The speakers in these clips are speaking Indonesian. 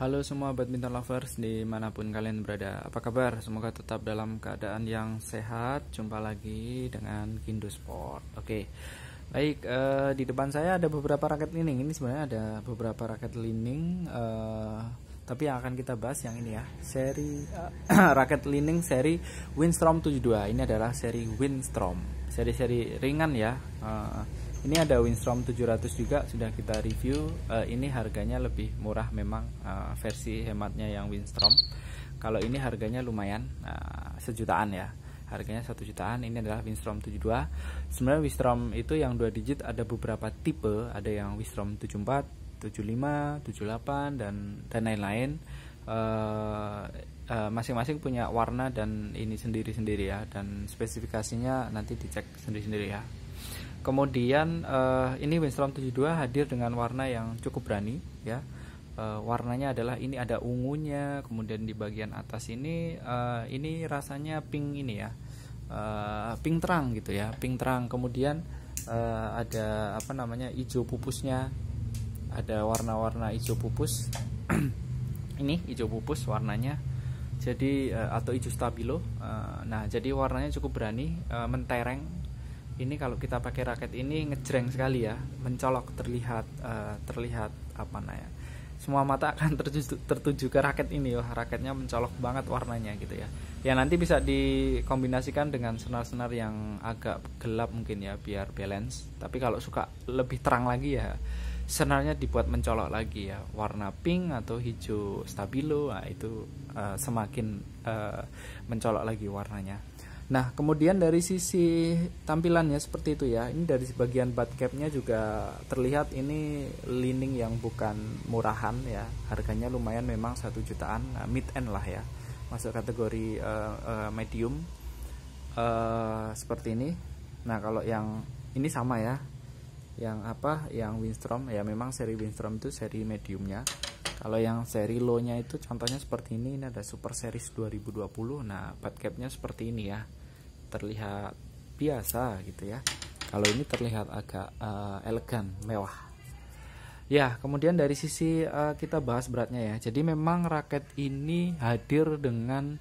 Halo semua badminton lovers dimanapun kalian berada, apa kabar? Semoga tetap dalam keadaan yang sehat. Jumpa lagi dengan Kindo Sport. Oke, baik, di depan saya ada beberapa raket lining. Ini sebenarnya ada beberapa raket lining, tapi yang akan kita bahas yang ini ya, seri raket lining seri Winstrom 72. Ini adalah seri Winstrom, seri-seri ringan ya. Ini ada Winstrom 700 juga, sudah kita review. Ini harganya lebih murah memang, versi hematnya yang Winstrom. Kalau ini harganya lumayan, sejutaan ya. Harganya 1 jutaan. Ini adalah Winstrom 72. Sebenarnya Winstrom itu yang 2 digit ada beberapa tipe, ada yang Winstrom 74, 75, 78 dan lain-lain. Masing-masing punya warna dan ini sendiri-sendiri ya, dan spesifikasinya nanti dicek sendiri-sendiri ya. Kemudian ini Winstrom 72 hadir dengan warna yang cukup berani ya. Warnanya adalah ini ada ungunya, kemudian di bagian atas ini rasanya pink ini ya, pink terang gitu ya, pink terang. Kemudian ada apa namanya, hijau pupusnya, ada warna-warna hijau pupus. Ini hijau pupus warnanya, jadi atau hijau stabilo. Nah, jadi warnanya cukup berani, mentereng. Ini kalau kita pakai raket ini ngejreng sekali ya, mencolok, terlihat apa namanya, semua mata akan tertuju ke raket ini. Wah, raketnya mencolok banget warnanya gitu ya. Ya nanti bisa dikombinasikan dengan senar-senar yang agak gelap mungkin ya, biar balance. Tapi kalau suka lebih terang lagi ya, senarnya dibuat mencolok lagi ya, warna pink atau hijau stabilo. Nah, itu semakin mencolok lagi warnanya. Nah, kemudian dari sisi tampilannya seperti itu ya. Ini dari bagian butt capnya juga terlihat ini lining yang bukan murahan ya. Harganya lumayan memang 1 jutaan, mid end lah ya. Masuk kategori medium, seperti ini. Nah, kalau yang ini sama ya. Yang Winstrom ya, memang seri Winstrom itu seri mediumnya. Kalau yang seri low-nya itu contohnya seperti ini ada Super Series 2020. Nah, butt capnya seperti ini ya, terlihat biasa gitu ya. Kalau ini terlihat agak elegan, mewah. Ya, kemudian dari sisi kita bahas beratnya ya. Jadi memang raket ini hadir dengan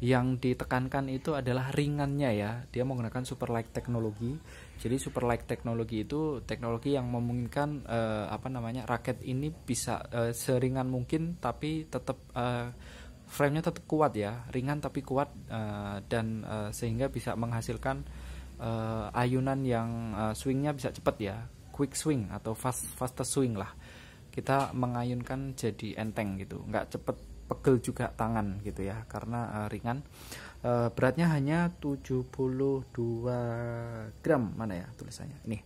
yang ditekankan itu adalah ringannya ya. Dia menggunakan super light teknologi. Jadi super light teknologi itu teknologi yang memungkinkan raket ini bisa seringan mungkin, tapi tetap frame-nya tetap kuat ya, ringan tapi kuat, dan sehingga bisa menghasilkan ayunan yang swingnya bisa cepat ya, quick swing atau faster swing lah. Kita mengayunkan jadi enteng gitu, nggak cepet pegel juga tangan gitu ya, karena ringan. Beratnya hanya 72 gram, mana ya tulisannya ini,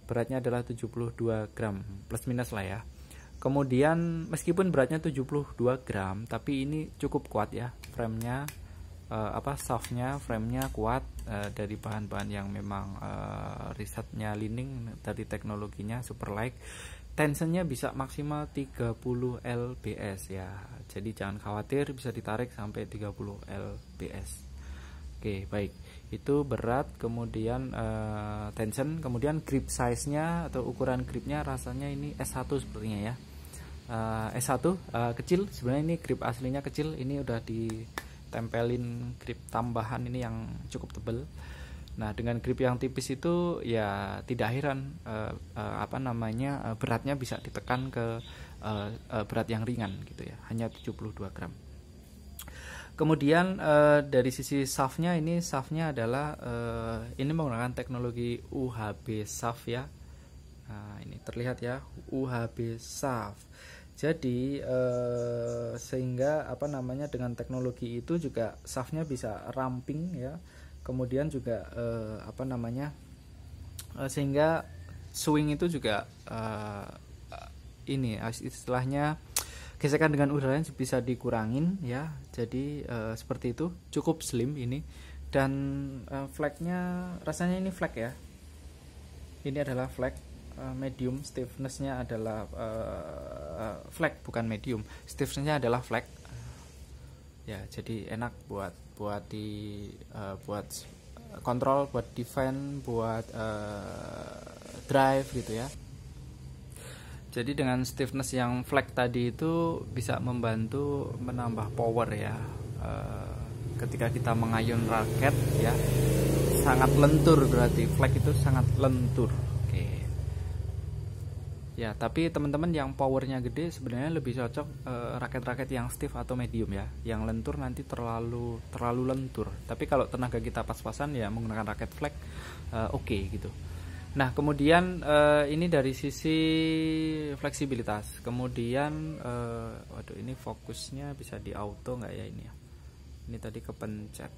beratnya adalah 72 gram plus minus lah ya. Kemudian meskipun beratnya 72 gram, tapi ini cukup kuat ya, framenya shaftnya, framenya kuat, dari bahan-bahan yang memang risetnya lining, dari teknologinya super light. Tensionnya bisa maksimal 30 lbs ya, jadi jangan khawatir, bisa ditarik sampai 30 lbs. Oke, baik, itu berat. Kemudian tension, kemudian grip size nya atau ukuran gripnya rasanya ini S1 sepertinya ya. S1 kecil, sebenarnya ini grip aslinya kecil, ini udah ditempelin grip tambahan ini yang cukup tebal. Nah, dengan grip yang tipis itu ya tidak heran beratnya bisa ditekan ke berat yang ringan gitu ya, hanya 72 gram. Kemudian dari sisi shaftnya, ini shaftnya adalah ini menggunakan teknologi UHB shaft ya. Nah, ini terlihat ya, UHB shaft. Jadi sehingga dengan teknologi itu juga shaftnya bisa ramping ya. Kemudian juga sehingga swing itu juga ini istilahnya gesekan dengan udara bisa dikurangin ya. Jadi seperti itu, cukup slim ini. Dan flagnya rasanya ini flag ya, ini adalah flag medium, stiffnessnya adalah flag bukan medium, stiffnessnya adalah flag ya. Jadi enak buat kontrol, buat defense, buat drive gitu ya. Jadi dengan stiffness yang flat tadi itu bisa membantu menambah power ya. Ketika kita mengayun raket ya, sangat lentur, berarti flat itu sangat lentur. Oke. Ya, tapi teman-teman yang powernya gede sebenarnya lebih cocok raket-raket yang stiff atau medium ya. Yang lentur nanti terlalu lentur. Tapi kalau tenaga kita pas-pasan ya menggunakan raket flat oke gitu. Nah, kemudian ini dari sisi fleksibilitas. Kemudian waduh, ini fokusnya bisa di auto nggak ya ini ya? Ini tadi kepencet.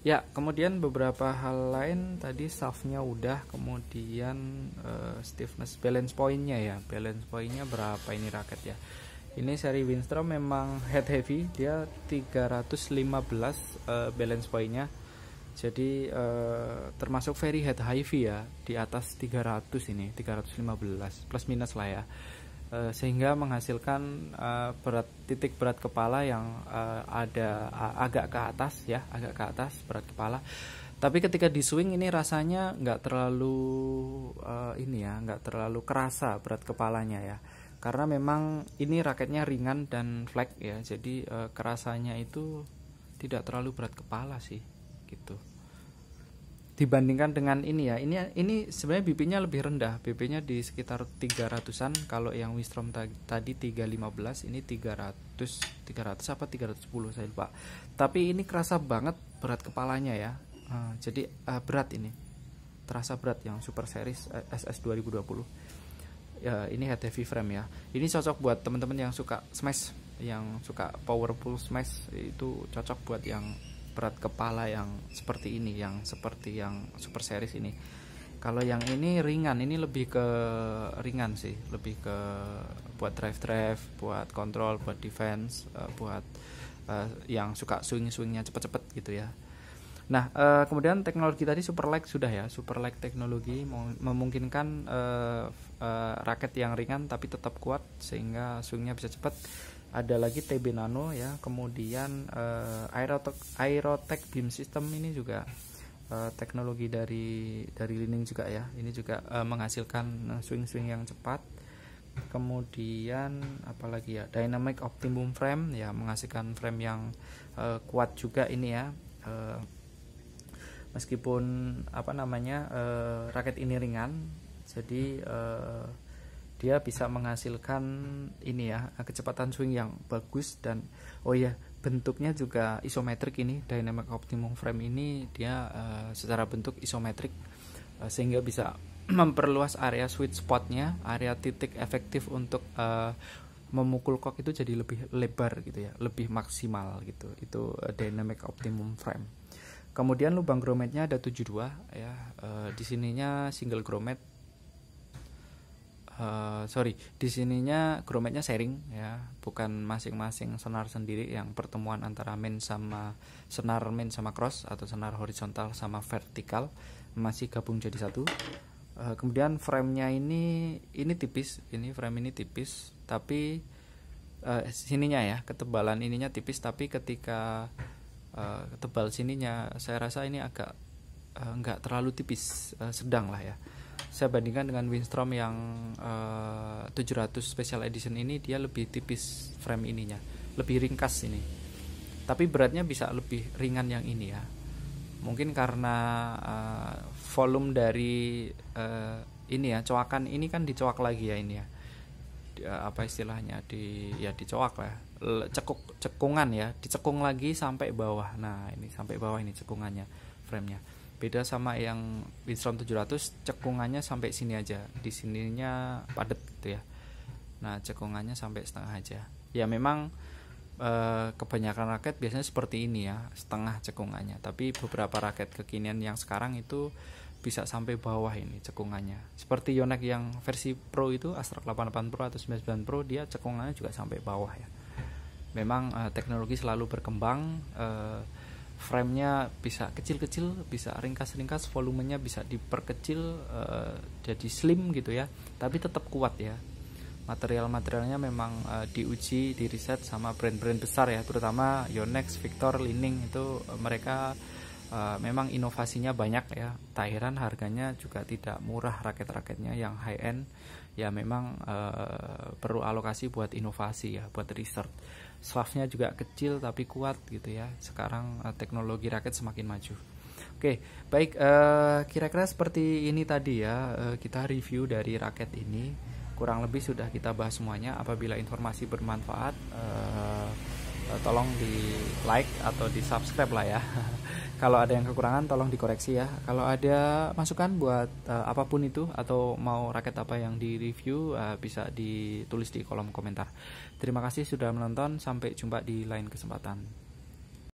Ya, kemudian beberapa hal lain tadi shaftnya udah, kemudian stiffness, balance pointnya ya. Balance pointnya berapa ini raket ya? Ini seri Winstrom memang head heavy, dia 315 balance pointnya. Jadi termasuk very head heavy ya, di atas 300 ini, 315 plus minus lah ya. Sehingga menghasilkan titik berat kepala yang ada agak ke atas ya, agak ke atas berat kepala. Tapi ketika di swing ini rasanya nggak terlalu ini ya, nggak terlalu kerasa berat kepalanya ya, karena memang ini raketnya ringan dan flat ya, jadi kerasanya itu tidak terlalu berat kepala sih gitu. Dibandingkan dengan ini ya, ini sebenarnya BP-nya lebih rendah, BP-nya di sekitar 300-an. Kalau yang Winstrom tadi 315, ini 300 apa 310 saya lupa. Tapi ini kerasa banget berat kepalanya ya. Jadi berat ini, terasa berat yang Super Series SS 2020 ya. Ini head heavy frame ya. Ini cocok buat teman-teman yang suka smash, yang suka powerful smash, itu cocok buat yang berat kepala yang seperti ini, yang seperti yang Super Series ini. Kalau yang ini ringan, ini lebih ke ringan sih, lebih ke buat drive, buat kontrol, buat defense, buat yang suka swingnya cepet-cepet gitu ya. Nah, kemudian teknologi tadi super light sudah ya, super light teknologi memungkinkan raket yang ringan tapi tetap kuat sehingga swingnya bisa cepat. Ada lagi TB Nano ya, kemudian Aerotech Beam System ini juga teknologi dari Li-Ning juga ya. Ini juga menghasilkan swing-swing yang cepat. Kemudian apalagi ya, Dynamic Optimum Frame ya, menghasilkan frame yang kuat juga ini ya. Meskipun apa namanya raket ini ringan, jadi dia bisa menghasilkan ini ya, kecepatan swing yang bagus. Dan oh ya, bentuknya juga isometrik. Ini Dynamic Optimum Frame ini dia secara bentuk isometrik, sehingga bisa memperluas area sweet spotnya, area titik efektif untuk memukul kok itu jadi lebih lebar gitu ya, lebih maksimal gitu. Itu Dynamic Optimum Frame. Kemudian lubang grometnya ada 72 ya. Di sininya single grommet. Di sininya grometnya sharing ya, bukan masing-masing senar sendiri, yang pertemuan antara main sama senar main sama cross atau senar horizontal sama vertikal masih gabung jadi satu. Kemudian frame-nya ini tipis, ini frame ini tipis, tapi sininya ya, ketebalan ininya tipis, tapi ketika tebal sininya saya rasa ini agak nggak terlalu tipis, sedang lah ya. Saya bandingkan dengan Winstrom yang 700 Special Edition ini, dia lebih tipis frame ininya, lebih ringkas ini. Tapi beratnya bisa lebih ringan yang ini ya. Mungkin karena volume dari ini ya, coakan ini kan dicoak lagi ya ini ya. Apa istilahnya, dicoak lah. Cekungan ya, dicekung lagi sampai bawah. Nah, ini sampai bawah ini cekungannya frame-nya. Beda sama yang Winstrom 700, cekungannya sampai sini aja, di sininya padat gitu ya. Nah, cekungannya sampai setengah aja. Ya memang kebanyakan raket biasanya seperti ini ya, setengah cekungannya. Tapi beberapa raket kekinian yang sekarang itu bisa sampai bawah ini cekungannya. Seperti Yonex yang versi Pro itu, Astra 88 Pro atau 99 Pro, dia cekungannya juga sampai bawah ya. Memang teknologi selalu berkembang. Frame-nya bisa kecil-kecil, bisa ringkas-ringkas, volumenya bisa diperkecil jadi slim gitu ya, tapi tetap kuat ya. Material-materialnya memang diuji, diriset sama brand-brand besar ya, terutama Yonex, Victor, Li-Ning itu mereka memang inovasinya banyak ya. Tak heran harganya juga tidak murah, raket-raketnya yang high end ya memang perlu alokasi buat inovasi ya, buat research. Shaftnya juga kecil tapi kuat gitu ya. Sekarang teknologi raket semakin maju. Oke, baik, kira-kira seperti ini tadi ya, kita review dari raket ini. Kurang lebih sudah kita bahas semuanya. Apabila informasi bermanfaat, tolong di like atau di subscribe lah ya. Kalau ada yang kekurangan tolong dikoreksi ya. Kalau ada masukan buat apapun itu atau mau raket apa yang di review, bisa ditulis di kolom komentar. Terima kasih sudah menonton, sampai jumpa di lain kesempatan.